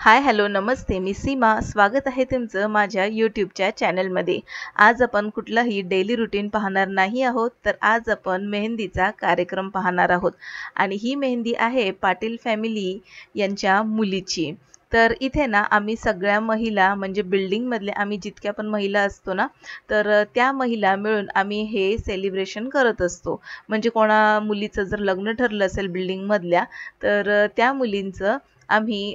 Hi hello नमस्ते, मी सीमा. स्वागत आहे तुमचं माझ्या यूट्यूबच्या चॅनलमध्ये. आज आपण कुठलाही डेली रुटीन पाहणार नाही आहोत, तर आज आपण मेहंदीचा कार्यक्रम पाहणार आहोत. आणि ही मेहंदी आहे पाटील फॅमिली यांच्या मुलीची. तर इथे ना आम्ही सगळ्या महिला म्हणजे बिल्डिंगमधले आम्ही जितक्या पण महिला असतो ना, तर त्या महिला मिळून आम्ही हे सेलिब्रेशन करत असतो. म्हणजे कोणा मुलीचं जर लग्न ठरलं असेल बिल्डिंगमधल्या, तर त्या मुलींचं आम्ही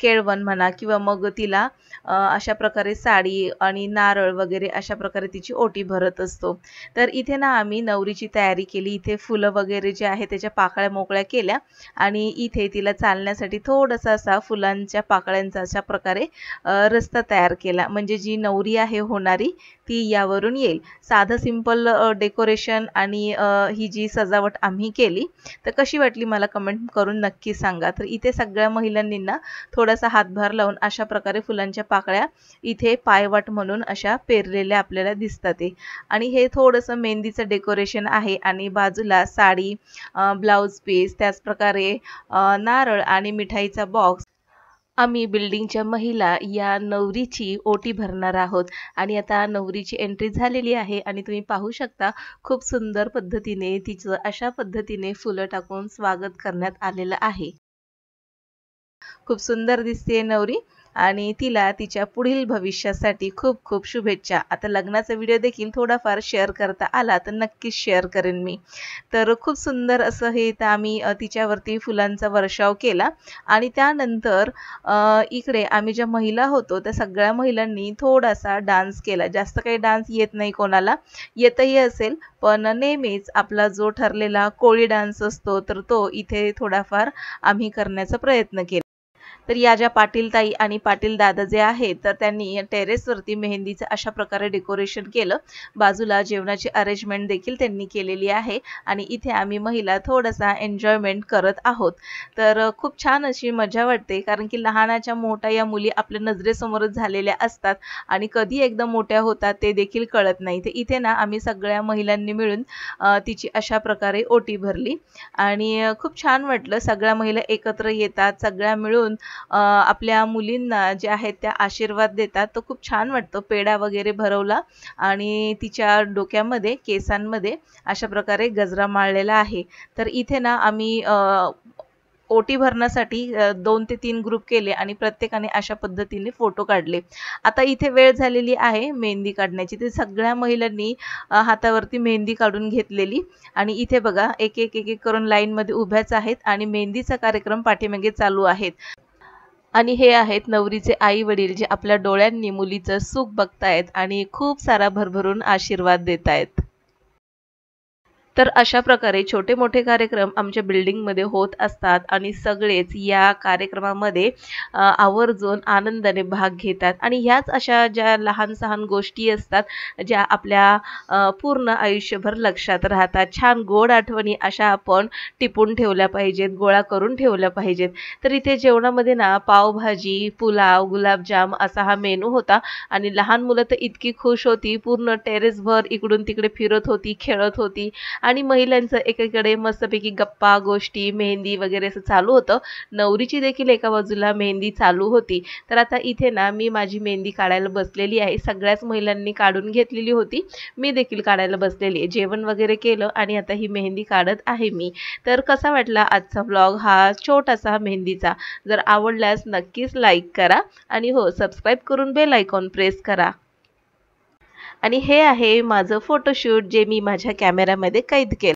केळवण म्हणा किंवा मग तिला अशा प्रकारे साडी आणि नारळ वगैरे अशा प्रकारे तिची ओटी भरत असतो. तर इथे ना आम्ही नवरीची तयारी केली. इथे फुलं वगैरे जे आहे त्याच्या पाकळ्या मोकळ्या केल्या आणि इथे तिला चालण्यासाठी थोडासा असा फुलांच्या पाकळ्यांचा अशा प्रकारे रस्ता तयार केला. म्हणजे जी नवरी आहे होणारी ती यावरून येईल. साधं सिंपल डेकोरेशन आणि ही जी सजावट आम्ही केली. तर कशी वाटली मला कमेंट करून नक्की सांगा. तर इथे सगळ्या महिलांनी ना थोडासा हातभार लावून अशा प्रकारे फुलांच्या पाकळ्या इथे पायवाट म्हणून अशा पेरलेल्या आपल्याला दिसतात आहे. आणि हे थोडंसं मेहंदीचं डेकोरेशन आहे आणि बाजूला साडी, ब्लाउज पीस, त्याच प्रकारे नारळ आणि मिठाईचा बॉक्स. आम्ही बिल्डिंगच्या महिला या नवरीची ओटी भरणार आहोत. आणि आता नवरीची एंट्री झालेली आहे आणि तुम्ही पाहू शकता खूप सुंदर पद्धतीने तिचं अशा पद्धतीने फुलं टाकून स्वागत करण्यात आलेलं आहे. खूप सुंदर दिसते नवरी आणि तिला तिच्या पुढील भविष्यासाठी खूप खूप शुभेच्छा. आता लग्नाचा व्हिडिओ देखील थोडाफार शेअर करता आला तर नक्कीच शेअर करेन मी. तर खूप सुंदर असं हे तर आम्ही तिच्यावरती फुलांचा वर्षाव केला. आणि त्यानंतर इकडे आम्ही ज्या महिला होतो त्या सगळ्या महिलांनी थोडासा डान्स केला. जास्त काही डान्स येत नाही कोणाला, येतही असेल पण नेहमीच आपला जो ठरलेला कोळी डान्स असतो तर तो इथे थोडाफार आम्ही करण्याचा प्रयत्न केला. तर या ज्या पाटील ताई आणि पाटील दादा जे आहेत तर त्यांनी टेरेसवरती मेहंदीचं अशा प्रकारे डेकोरेशन केलं. बाजूला जेवणाची अरेंजमेंट देखील त्यांनी केलेली आहे आणि इथे आम्ही महिला थोडासा एन्जॉयमेंट करत आहोत. तर खूप छान अशी मजा वाटते, कारण की लहानाच्या मोठ्या या मुली आपल्या नजरेसमोरच झालेल्या असतात आणि कधी एकदा मोठ्या होतात ते देखील कळत नाही. तर इथे ना आम्ही सगळ्या महिलांनी मिळून तिची अशा प्रकारे ओटी भरली आणि खूप छान वाटलं. सगळ्या महिला एकत्र येतात, सगळ्या मिळून आपल्या मुलींना जे आहेत त्या आशीर्वाद देतात. तो खूप छान वाटतो. पेढा वगैरे भरवला आणि तिच्या डोक्यामध्ये केसांमध्ये अशा प्रकारे गजरा माळलेला आहे. तर इथे ना आम्ही ओटी भरण्यासाठी 2 ते 3 ग्रुप केले आणि प्रत्येकाने अशा पद्धतीने फोटो काढले. आता इथे वेळ झालेली आहे मेहंदी काढण्याची. ते सगळ्या महिलांनी हातावरती मेहंदी काढून घेतलेली आणि इथे बघा एक एक एक एक करून लाईनमध्ये उभ्याच आहेत आणि मेहंदीचा कार्यक्रम पाठीमागे चालू आहेत. आणि हे आहेत नवरीचे आई वडील जे आपल्या डोळ्यांनी मुलीचं सुख बघतायत आणि खूप सारा भरभरून आशीर्वाद देतायत. तर अशा प्रकारे छोटे मोठे कार्यक्रम आमच्या बिल्डिंगमध्ये होत असतात आणि सगळेच या कार्यक्रमामध्ये आवर्जून आनंदाने भाग घेतात. आणि ह्याच अशा ज्या लहान सहान गोष्टी असतात ज्या आपल्या पूर्ण आयुष्यभर लक्षात राहतात. छान गोड आठवणी अशा आपण टिपून ठेवल्या पाहिजेत, गोळा करून ठेवल्या पाहिजेत. तर इथे जेवणामध्ये ना पावभाजी, पुलाव, गुलाबजाम असा हा मेनू होता आणि लहान मुलं तर इतकी खुश होती, पूर्ण टेरेसभर इकडून तिकडे फिरत होती, खेळत होती. आणि महिलांचं एकीकडे मस्तपैकी गप्पा गोष्टी, मेहंदी वगैरे असं चालू होतं. नवरीची देखील एका बाजूला मेहंदी चालू होती. तर आता इथे ना मी माझी मेहंदी काढायला बसलेली आहे. सगळ्याच महिलांनी काढून घेतलेली होती, मी देखील काढायला बसलेली आहे. जेवण वगैरे केलं आणि आता ही मेहंदी काढत आहे मी. तर कसा वाटला आजचा व्लॉग हा छोटासा मेहंदीचा. जर आवडल्यास नक्कीच लाईक करा आणि हो सबस्क्राईब करून बेल आयकॉन प्रेस करा. आणि हे आहे माझं फोटोशूट जे मी माझ्या कॅमेऱ्यामध्ये कैद केलं.